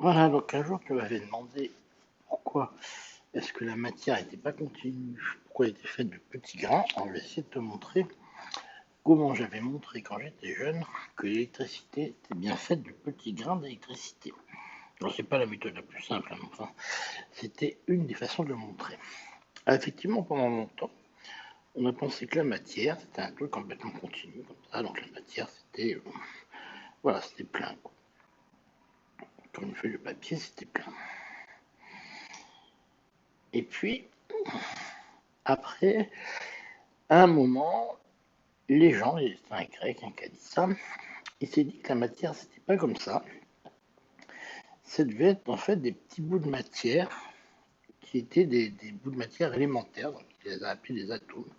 Voilà, donc un jour tu m'avais demandé pourquoi est-ce que la matière n'était pas continue, pourquoi elle était faite de petits grains. Alors je vais essayer de te montrer comment j'avais montré quand j'étais jeune que l'électricité était bien faite de petits grains d'électricité. Alors c'est pas la méthode la plus simple, hein, mais enfin, c'était une des façons de le montrer. Alors, effectivement, pendant longtemps, on a pensé que la matière c'était un truc complètement continu, comme ça, donc la matière c'était voilà, c'était plein, quoi. Comme une feuille de papier, c'était plein. Et puis, après, à un moment, les gens, c'est un grec qui a dit ça, il s'est dit que la matière, c'était pas comme ça devait être en fait des petits bouts de matière qui étaient des bouts de matière élémentaires, donc il les a appelés des atomes,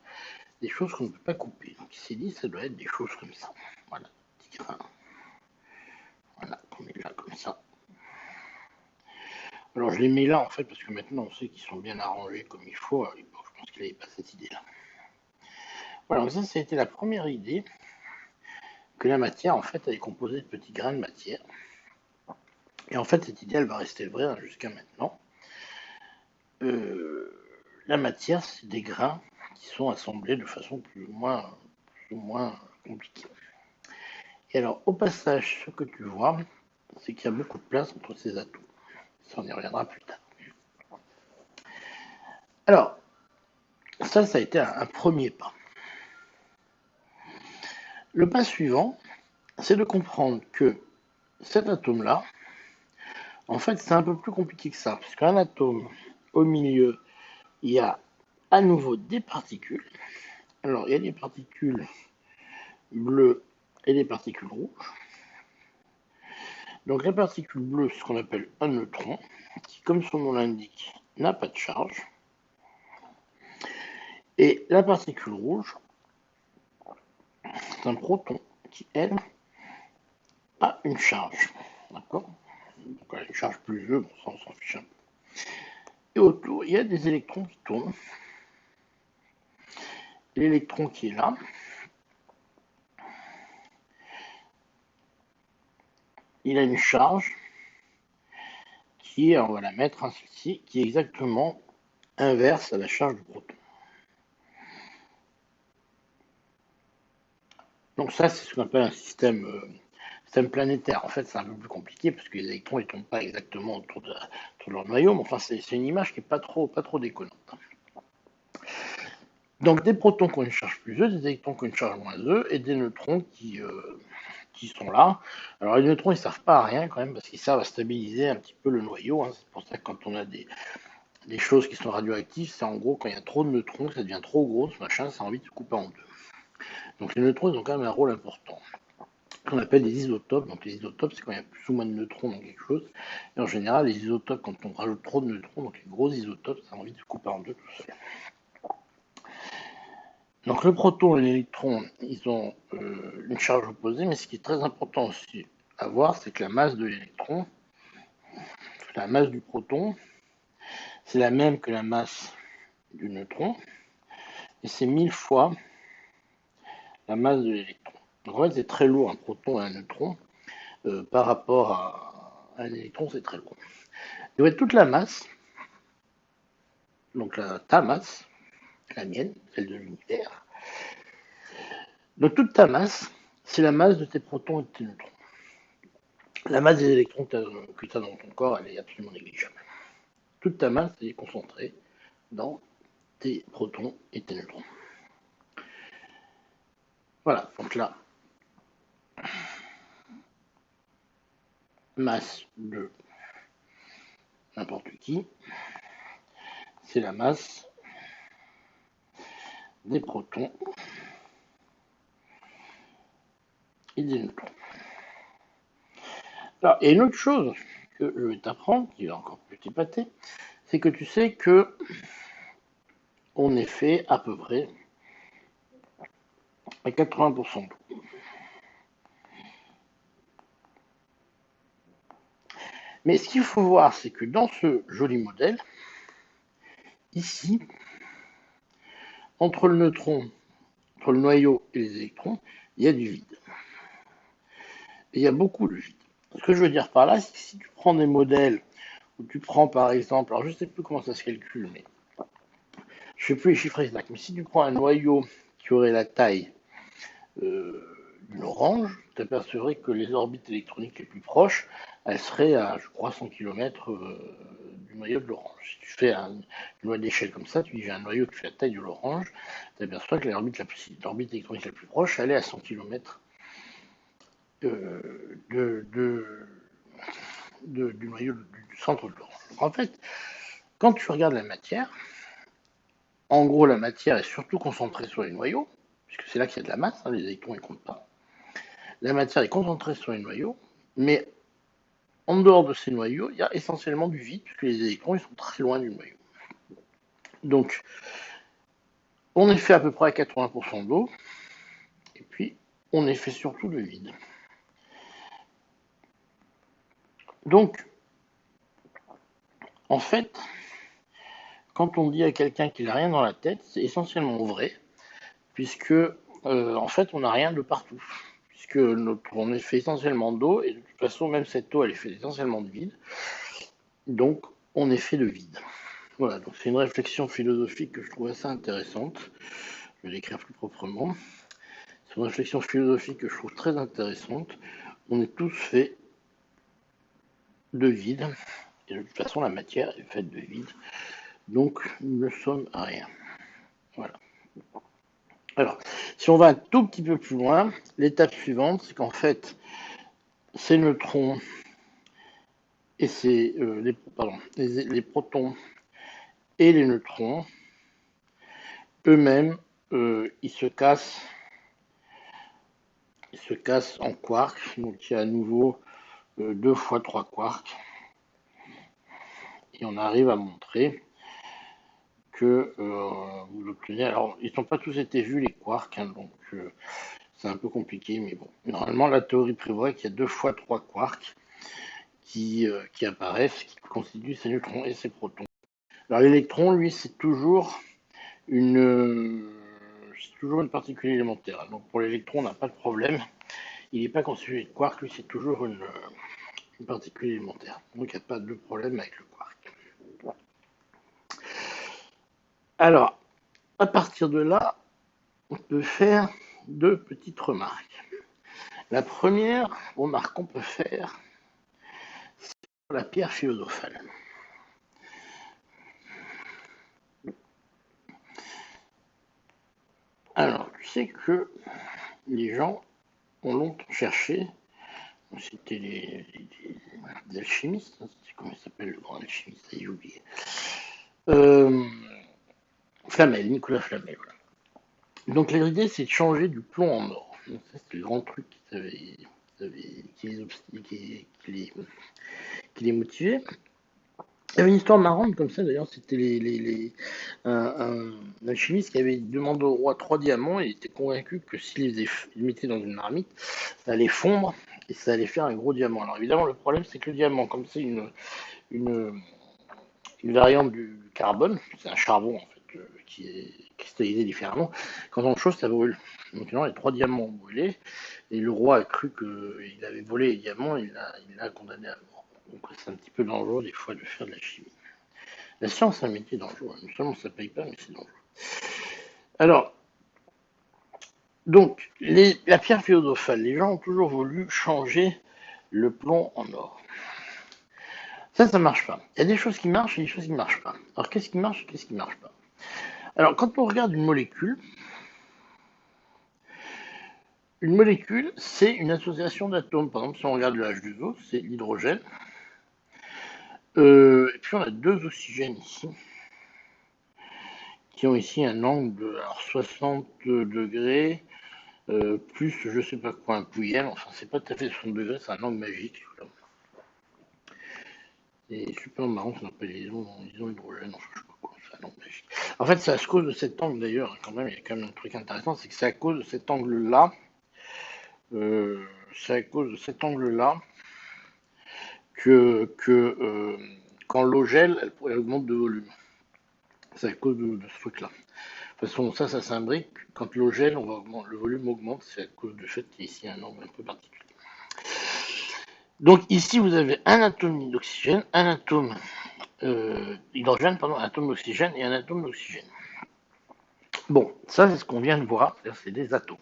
des choses qu'on ne peut pas couper. Donc il s'est dit ça doit être des choses comme ça. Voilà, petits grains, voilà, qu'on met là comme ça. Alors je les mets là en fait parce que maintenant on sait qu'ils sont bien arrangés comme il faut. Alors, bon, je pense qu'il n'avait pas cette idée-là. Voilà, donc ça a été la première idée que la matière en fait elle est composée de petits grains de matière. Et en fait cette idée elle va rester vraie hein, jusqu'à maintenant. Euh, la matière c'est des grains qui sont assemblés de façon plus ou moins compliquée. Et alors au passage ce que tu vois c'est qu'il y a beaucoup de place entre ces atomes. Ça on y reviendra plus tard. Alors ça a été un premier pas. Le pas suivant c'est de comprendre que cet atome-là, en fait, c'est un peu plus compliqué que ça, parce qu'un atome, au milieu, il y a à nouveau des particules. Alors, il y a des particules bleues et des particules rouges. Donc, la particule bleue, c'est ce qu'on appelle un neutron, qui, comme son nom l'indique, n'a pas de charge. Et la particule rouge, c'est un proton qui, elle, a une charge. D'accord? Donc, elle a une charge plus E, bon, ça, on s'en fiche un peu. Et autour, il y a des électrons qui tournent. L'électron qui est là, il a une charge qui est, on va la mettre ainsi, qui est exactement inverse à la charge du proton. Donc ça, c'est ce qu'on appelle un système planétaire. En fait, c'est un peu plus compliqué parce que les électrons ne tombent pas exactement autour de leur noyau, mais enfin, c'est une image qui n'est pas trop déconnante. Donc des protons qui ont une charge plus E, des électrons qui ont une charge moins E, et des neutrons qui sont là. Alors les neutrons, ils ne servent pas à rien quand même, parce qu'ils servent à stabiliser un petit peu le noyau. Hein. C'est pour ça que quand on a des choses qui sont radioactives, c'est en gros quand il y a trop de neutrons, ça devient trop gros, ce machin, ça a envie de se couper en deux. Donc les neutrons, ils ont quand même un rôle important. Qu'on appelle des isotopes. Donc les isotopes, c'est quand il y a plus ou moins de neutrons dans quelque chose. Et en général, les isotopes, quand on rajoute trop de neutrons, donc les gros isotopes, ça a envie de se couper en deux tout seul. Donc le proton et l'électron, ils ont une charge opposée, mais ce qui est très important aussi à voir, c'est que la masse de l'électron, la masse du proton, c'est la même que la masse du neutron, et c'est 1000 fois la masse de l'électron. Donc en fait, c'est très lourd un proton et un neutron. Par rapport à un électron, c'est très lourd. Il y aurait toute la masse, donc ta masse, la mienne, celle de l'univers. Donc toute ta masse, c'est la masse de tes protons et de tes neutrons. La masse des électrons que tu as dans ton corps, elle est absolument négligeable. Toute ta masse est concentrée dans tes protons et tes neutrons. Voilà, donc la masse de n'importe qui, c'est la masse des protons et des neutrons. Alors, il y a une autre chose que je vais t'apprendre, qui va encore plus t'épater, c'est que tu sais que on est fait à peu près à 80% d'eau. Mais ce qu'il faut voir, c'est que dans ce joli modèle, ici, entre le neutron, entre le noyau et les électrons, il y a du vide. Et il y a beaucoup de vide. Ce que je veux dire par là, c'est que si tu prends des modèles où tu prends par exemple, alors je ne sais plus comment ça se calcule, mais je ne sais plus les chiffres exacts, mais si tu prends un noyau qui aurait la taille d'une orange, tu t'apercevrais que les orbites électroniques les plus proches, elles seraient à, je crois, 100 km du noyau de l'orange. Si tu fais une loi d'échelle comme ça, tu dis j'ai un noyau qui fait la taille de l'orange, tu t'aperçois que l'orbite électronique la plus proche, elle est à 100 km de, de, du noyau du centre de l'orange. En fait, quand tu regardes la matière, en gros, la matière est surtout concentrée sur les noyaux, puisque c'est là qu'il y a de la masse, hein, les électrons ne comptent pas. La matière est concentrée sur les noyaux, mais en dehors de ces noyaux, il y a essentiellement du vide, puisque les électrons ils sont très loin du noyau. Donc, on est fait à peu près à 80% d'eau, et puis on est fait surtout de vide. Donc, en fait, quand on dit à quelqu'un qu'il n'a rien dans la tête, c'est essentiellement vrai, puisque en fait, on n'a rien de partout. Puisque on est fait essentiellement d'eau, et de toute façon, même cette eau, elle est faite essentiellement de vide. Donc, on est fait de vide. Voilà, donc c'est une réflexion philosophique que je trouve assez intéressante. Je vais l'écrire plus proprement. C'est une réflexion philosophique que je trouve très intéressante. On est tous faits de vide, et de toute façon, la matière est faite de vide. Donc, nous ne sommes rien. Voilà. Alors, si on va un tout petit peu plus loin, l'étape suivante, c'est qu'en fait, ces neutrons et les protons et les neutrons, eux-mêmes, ils se cassent en quarks. Donc, il y a à nouveau 2 fois 3 quarks. Et on arrive à montrer que vous obtenez. Alors, ils n'ont pas tous été vus, les quarks, hein, donc c'est un peu compliqué, mais bon. Normalement, la théorie prévoit qu'il y a 2 fois 3 quarks qui apparaissent, qui constituent ces neutrons et ces protons. Alors, l'électron, lui, une, c'est toujours une particule élémentaire. Donc, pour l'électron, on n'a pas de problème. Il n'est pas constitué de quark, lui, c'est toujours une particule élémentaire. Donc, il n'y a pas de problème avec le quark. Alors, à partir de là, on peut faire deux petites remarques. La première remarque qu'on peut faire, c'est sur la pierre philosophale. Alors, tu sais que les gens ont longtemps cherché, c'était les alchimistes, hein, c'est comment il s'appelle le grand alchimiste, j'ai oublié. Euh, Flamel, Nicolas Flamel, voilà. Donc l'idée c'est de changer du plomb en or. Donc, ça c'est le grand truc qui les motivait. Il y avait une histoire marrante comme ça d'ailleurs, c'était un alchimiste qui avait demandé au roi 3 diamants et il était convaincu que s'il les mettait dans une marmite, ça allait fondre et ça allait faire un gros diamant. Alors évidemment le problème c'est que le diamant, comme c'est une, une variante du carbone, c'est un charbon en fait qui est cristallisé différemment, quand on le chauffe ça brûle. Donc non, les 3 diamants ont brûlé et le roi a cru qu'il avait volé les diamants et il l'a condamné à mort. Donc c'est un petit peu dangereux des fois de faire de la chimie. La science c'est un métier dangereux, non seulement ça paye pas mais c'est dangereux. Alors, donc, la pierre philosophale, les gens ont toujours voulu changer le plomb en or. Ça marche pas. Il y a des choses qui marchent et des choses qui ne marchent pas. Alors, qu'est-ce qui marche et qu'est-ce qui ne marche pas? Alors, quand on regarde une molécule, c'est une association d'atomes. Par exemple, si on regarde le H2O, c'est l'hydrogène. Et puis, on a 2 oxygènes ici, qui ont ici un angle de 60 degrés, plus je sais pas quoi, un pouillème. Enfin, c'est pas tout à fait 60 degrés, c'est un angle magique. C'est super marrant, ça s'appelle liaison hydrogène, enfin, je sais pas quoi, c'est un angle magique. En fait, c'est à cause de cet angle d'ailleurs, quand même, il y a quand même un truc intéressant, c'est que c'est à cause de cet angle-là, euh, c'est à cause de cet angle-là que quand l'eau gèle, elle augmente de volume. C'est à cause de ce truc-là. De toute façon, ça s'imbrique. Quand l'eau gèle, le volume augmente, c'est à cause du fait qu'il y a ici un angle un peu particulier. Donc ici, vous avez un atome d'oxygène, un atome hydrogène, pardon, un atome d'oxygène et un atome d'oxygène. Bon, ça c'est ce qu'on vient de voir, c'est des atomes.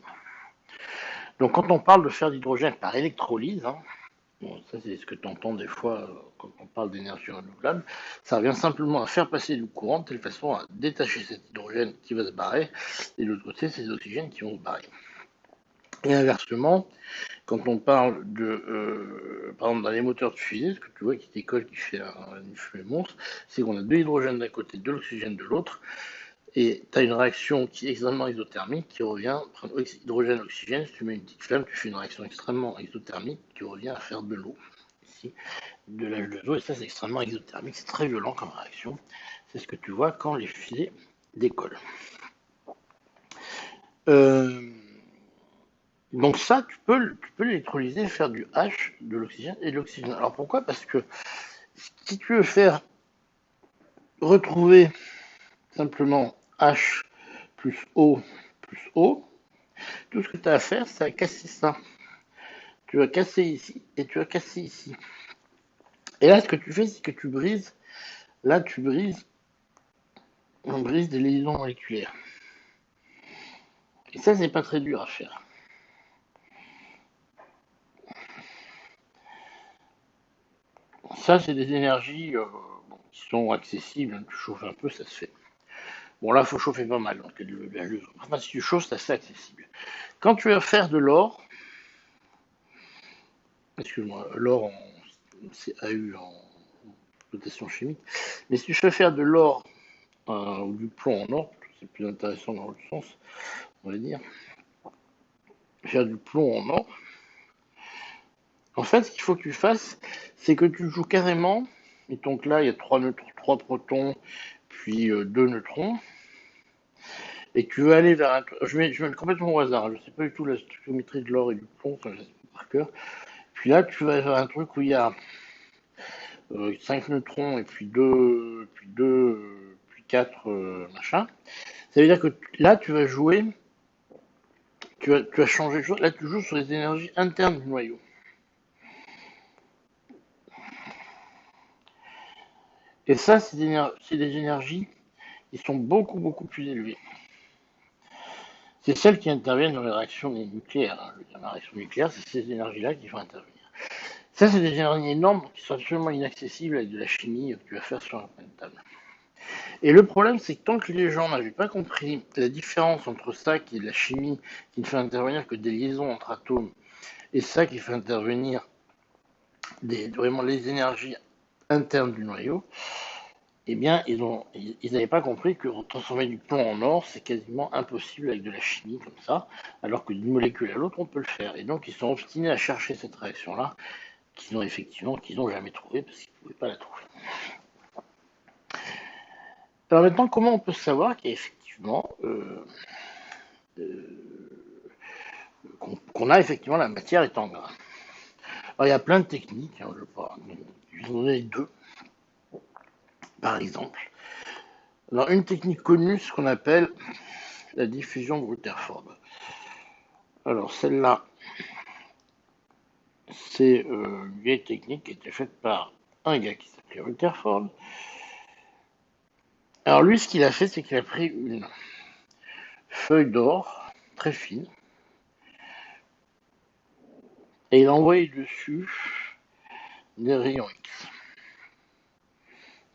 Donc quand on parle de faire de l'hydrogène par électrolyse, hein, bon, ça c'est ce que tu entends des fois quand on parle d'énergie renouvelable, ça revient simplement à faire passer du courant de telle façon à détacher cet hydrogène qui va se barrer, et de l'autre côté, c'est les oxygènes qui vont se barrer. Et inversement, quand on parle par exemple, dans les moteurs de fusée, ce que tu vois qui décolle, qui fait une fumée monstre, c'est qu'on a deux hydrogènes d'un côté, de l'oxygène de l'autre, et tu as une réaction qui est extrêmement exothermique, qui revient, hydrogène-oxygène, si tu mets une petite flamme, tu fais une réaction extrêmement exothermique, qui revient à faire de l'eau, ici, de l'H2O, et ça c'est extrêmement exothermique, c'est très violent comme réaction. C'est ce que tu vois quand les fusées décollent. Euh, Donc ça, tu peux l'électrolyser, faire du H, de l'oxygène et de l'oxygène. Alors pourquoi? Parce que si tu veux faire retrouver simplement H plus O, tout ce que tu as à faire, c'est à casser ça. Tu vas casser ici et tu vas casser ici. Et là, ce que tu fais, c'est que tu brises. Là, on brise des liaisons moléculaires. Et ça, c'est pas très dur à faire. Ça, c'est des énergies qui sont accessibles. Tu chauffes un peu, ça se fait. Bon, là, il faut chauffer pas mal. Donc, enfin, si tu chauffes, c'est assez accessible. Quand tu vas faire de l'or, excuse-moi, l'or c'est AU en notation chimique, mais si tu veux faire de l'or ou du plomb en or, c'est plus intéressant dans l'autre sens, on va dire, faire du plomb en or, en fait, ce qu'il faut que tu fasses, c'est que tu joues carrément, mettons que là, il y a 3 protons, puis 2 neutrons, et tu veux aller vers un... je mets complètement au hasard, je ne sais pas du tout la stoichiométrie de l'or et du plomb, ça, je sais pas par cœur. Puis là, tu vas vers un truc où il y a 5 neutrons et puis 4 machin. Ça veut dire que là, tu vas jouer, tu vas changer de chose. Là, tu joues sur les énergies internes du noyau. Et ça, c'est des énergies qui sont beaucoup, beaucoup plus élevées. C'est celles qui interviennent dans les réactions nucléaires. Hein. La réaction nucléaire, c'est ces énergies-là qui vont intervenir. Ça, c'est des énergies énormes qui sont absolument inaccessibles avec de la chimie que tu vas faire sur un point de table. Et le problème, c'est que tant que les gens n'avaient pas compris la différence entre ça qui est de la chimie, qui ne fait intervenir que des liaisons entre atomes, et ça qui fait intervenir vraiment les énergies internes du noyau, eh bien, ils n'avaient pas compris que transformer du plomb en or, c'est quasiment impossible avec de la chimie comme ça, alors que d'une molécule à l'autre, on peut le faire. Et donc, ils sont obstinés à chercher cette réaction-là, qu'ils n'ont jamais trouvée, parce qu'ils ne pouvaient pas la trouver. Alors maintenant, comment on peut savoir qu'effectivement, qu'on a effectivement la matière étant gras? Alors, il y a plein de techniques, hein, je vais pas vous en donner deux, par exemple. Alors, une technique connue, ce qu'on appelle la diffusion de Rutherford. Alors, celle-là, c'est une vieille technique qui a été faite par un gars qui s'appelait Rutherford. Alors, lui, ce qu'il a fait, c'est qu'il a pris une feuille d'or très fine et il a envoyé dessus des rayons X.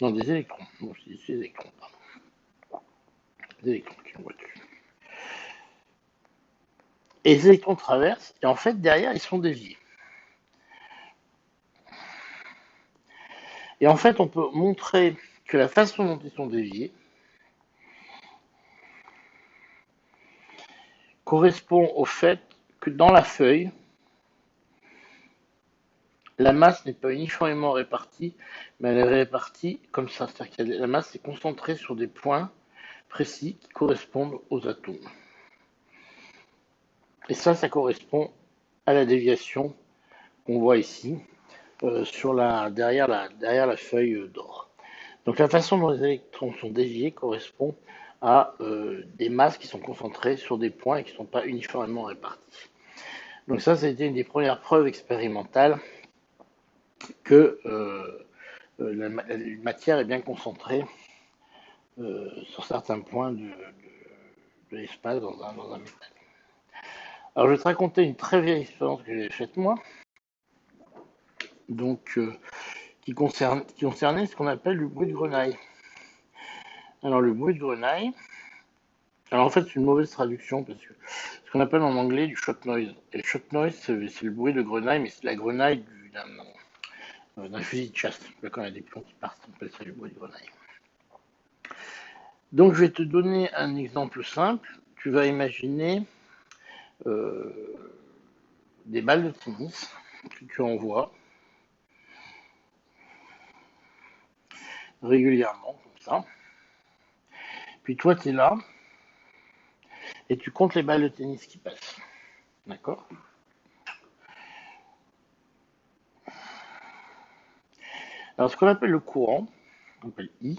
Non, des électrons. Non, c'est des électrons, pardon. Des électrons qui envoient dessus. Et les électrons traversent, et en fait, derrière, ils sont déviés. Et en fait, on peut montrer que la façon dont ils sont déviés correspond au fait que dans la feuille, la masse n'est pas uniformément répartie, mais elle est répartie comme ça. C'est-à-dire que la masse est concentrée sur des points précis qui correspondent aux atomes. Et ça correspond à la déviation qu'on voit ici, derrière la feuille d'or. Donc la façon dont les électrons sont déviés correspond à des masses qui sont concentrées sur des points et qui ne sont pas uniformément répartis. Donc ça a été une des premières preuves expérimentales que la matière est bien concentrée sur certains points de l'espace dans un métal. Alors je vais te raconter une très vieille expérience que j'ai faite moi, donc qui concernait ce qu'on appelle le bruit de grenaille. Alors le bruit de grenaille, alors en fait c'est une mauvaise traduction parce que ce qu'on appelle en anglais du shot noise. Et le shot noise c'est le bruit de grenaille, mais c'est la grenaille d'un fusil de chasse. Quand il y a des pions qui partent, on appelle ça le bruit de grenaille. Donc je vais te donner un exemple simple. Tu vas imaginer euh, des balles de tennis que tu envoies régulièrement, comme ça. Puis toi, tu es là et tu comptes les balles de tennis qui passent. D'accord? Alors, ce qu'on appelle le courant, on appelle I,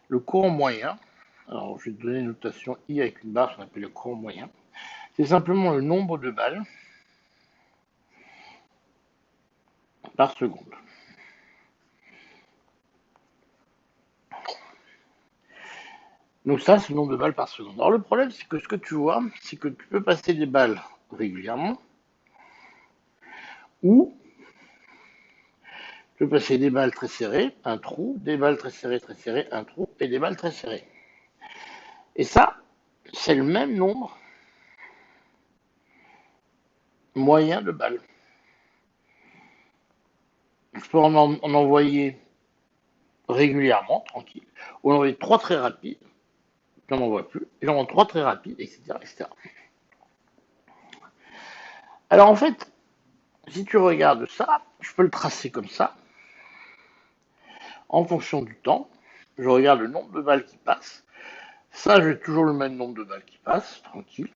le courant moyen, alors je vais te donner une notation I avec une barre, on appelle le courant moyen, c'est simplement le nombre de balles par seconde. Donc ça, c'est le nombre de balles par seconde. Alors le problème, c'est que ce que tu vois, c'est que tu peux passer des balles régulièrement, ou tu peux passer des balles très serrées, un trou, des balles très serrées, un trou, et des balles très serrées. Et ça, c'est le même nombre moyen de balles. Je peux en envoyer régulièrement, tranquille, ou en envoyer 3 très rapides, j'en envoie plus, et j'en envoie 3 très rapides, etc., etc. Alors en fait, si tu regardes ça, je peux le tracer comme ça, en fonction du temps, je regarde le nombre de balles qui passent, ça j'ai toujours le même nombre de balles qui passent, tranquille,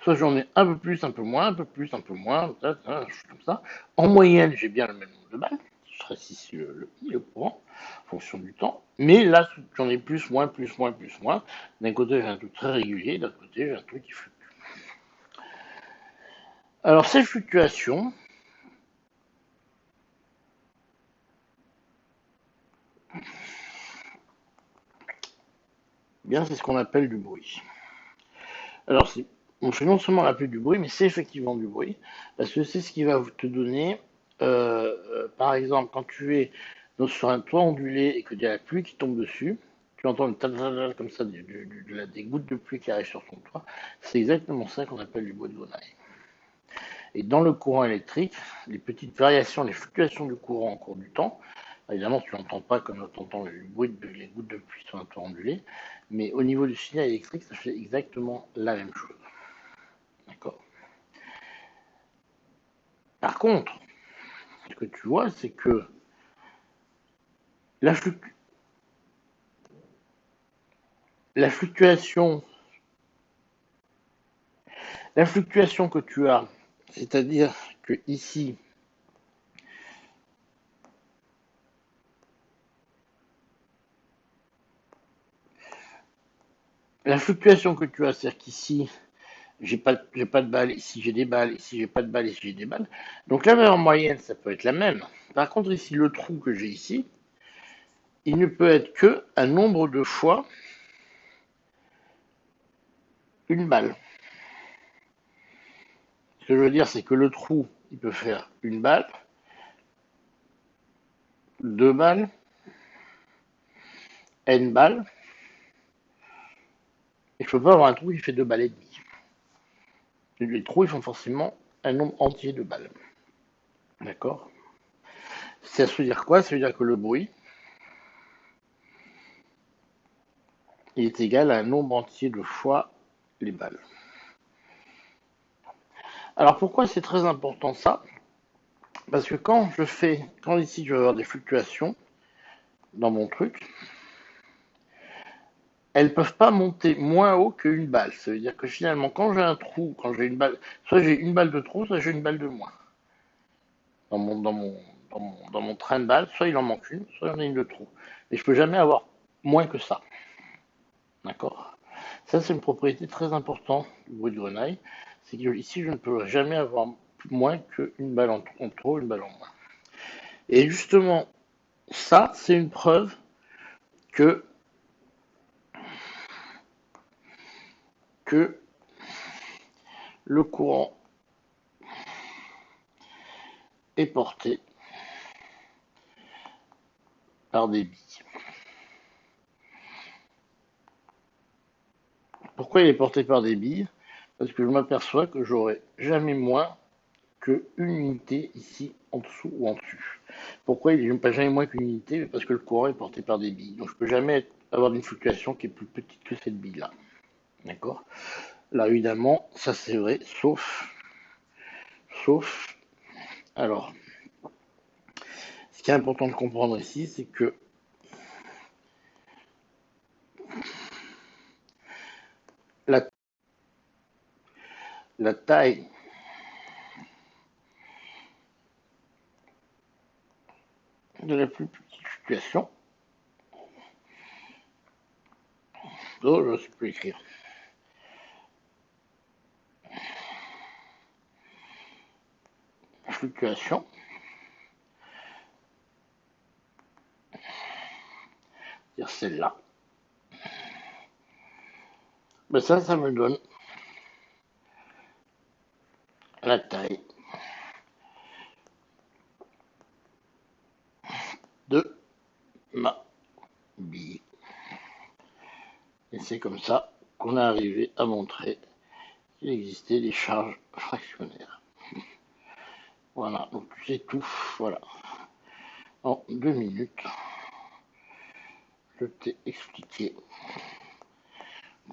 soit j'en ai un peu plus, un peu moins, un peu plus, un peu moins, comme ça. En moyenne, j'ai bien le même nombre de balles, ce serait ici le courant, en fonction du temps. Mais là, j'en ai plus, moins, plus, moins, plus, moins. D'un côté, j'ai un truc très régulier, d'un côté, j'ai un truc qui fluctue. Alors, ces fluctuations, eh bien, c'est ce qu'on appelle du bruit. Alors, on fait non seulement appeler du bruit, mais c'est effectivement du bruit, parce que c'est ce qui va te donner, par exemple, quand tu es sur un toit ondulé et que tu as la pluie qui tombe dessus, tu entends une comme ça des gouttes de pluie qui arrivent sur ton toit. C'est exactement ça qu'on appelle du bruit de grenaille. Et dans le courant électrique, les petites variations, les fluctuations du courant au cours du temps, évidemment, tu n'entends pas comme tu entends le bruit les gouttes de pluie sur un toit ondulé, mais au niveau du signal électrique, ça fait exactement la même chose. D'accord. Par contre, ce que tu vois, c'est que la, fluc- la fluctuation, la fluctuation que tu as, c'est-à-dire que ici, la fluctuation que tu as, c'est-à-dire qu'ici, j'ai pas de balles, ici j'ai des balles, ici j'ai pas de balles, ici j'ai des balles. Donc la valeur moyenne, ça peut être la même. Par contre, ici, le trou que j'ai ici, il ne peut être que un nombre de fois une balle. Ce que je veux dire, c'est que le trou, il peut faire une balle, deux balles, n balles, et je peux pas avoir un trou qui fait deux balles et demie. Les trous, ils font forcément un nombre entier de balles. D'accord. Ça veut dire quoi? Ça veut dire que le bruit, il est égal à un nombre entier de fois les balles. Alors pourquoi c'est très important ça? Parce que quand ici je vais avoir des fluctuations dans mon truc, elles peuvent pas monter moins haut qu'une balle. Ça veut dire que finalement, quand j'ai un trou, quand j'ai une balle, soit j'ai une balle de trop, soit j'ai une balle de moins. Dans mon train de balle, soit il en manque une, soit il y en a une de trop. Mais je peux jamais avoir moins que ça. D'accord. Ça, c'est une propriété très importante du bruit de grenaille. C'est que ici, je ne peux jamais avoir moins qu'une balle en trop, une balle en moins. Et justement, ça, c'est une preuve que, que le courant est porté par des billes. Pourquoi il est porté par des billes? Parce que je m'aperçois que j'aurai jamais moins qu'une unité ici en dessous ou en dessus. Pourquoi il n'est pas jamais moins qu'une unité? Parce que le courant est porté par des billes. Donc je peux jamais avoir une fluctuation qui est plus petite que cette bille-là. D'accord? Là, évidemment, ça c'est vrai, sauf, alors, ce qui est important de comprendre ici, c'est que la, la taille de la plus petite fluctuation, oh, je ne sais plus écrire, fluctuation, c'est-à-dire celle-là, ben ça me donne la taille de ma bille. Et c'est comme ça qu'on est arrivé à montrer qu'il existait des charges fractionnaires. Voilà, donc c'est tout. Voilà. En 2 minutes, je t'ai expliqué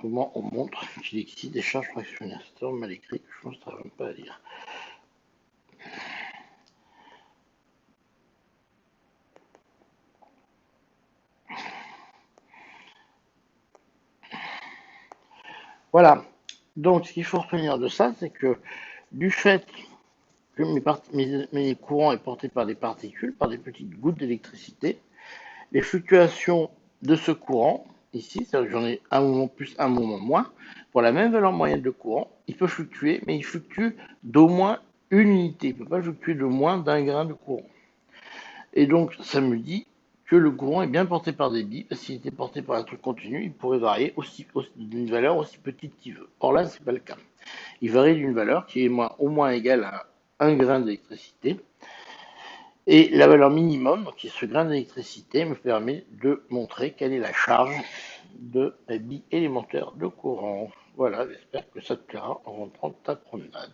comment on montre qu'il existe des charges fractionnaires. C'est tellement mal écrit que je pense que ça ne va même pas à lire. Voilà. Donc, ce qu'il faut retenir de ça, c'est que du fait que mes courants est porté par des particules, par des petites gouttes d'électricité, les fluctuations de ce courant, ici, c'est-à-dire que j'en ai un moment plus, un moment moins, pour la même valeur moyenne de courant, il peut fluctuer, mais il fluctue d'au moins une unité. Il ne peut pas fluctuer de moins d'un grain de courant. Et donc, ça me dit que le courant est bien porté par des billes, parce qu'il était porté par un truc continu, il pourrait varier d'une valeur aussi petite qu'il veut. Or là, ce n'est pas le cas. Il varie d'une valeur qui est au moins égale à un grain d'électricité. Et la valeur minimum, qui est ce grain d'électricité, me permet de montrer quelle est la charge de la bille élémentaire de courant. Voilà, j'espère que ça te plaira en rentrant de ta promenade.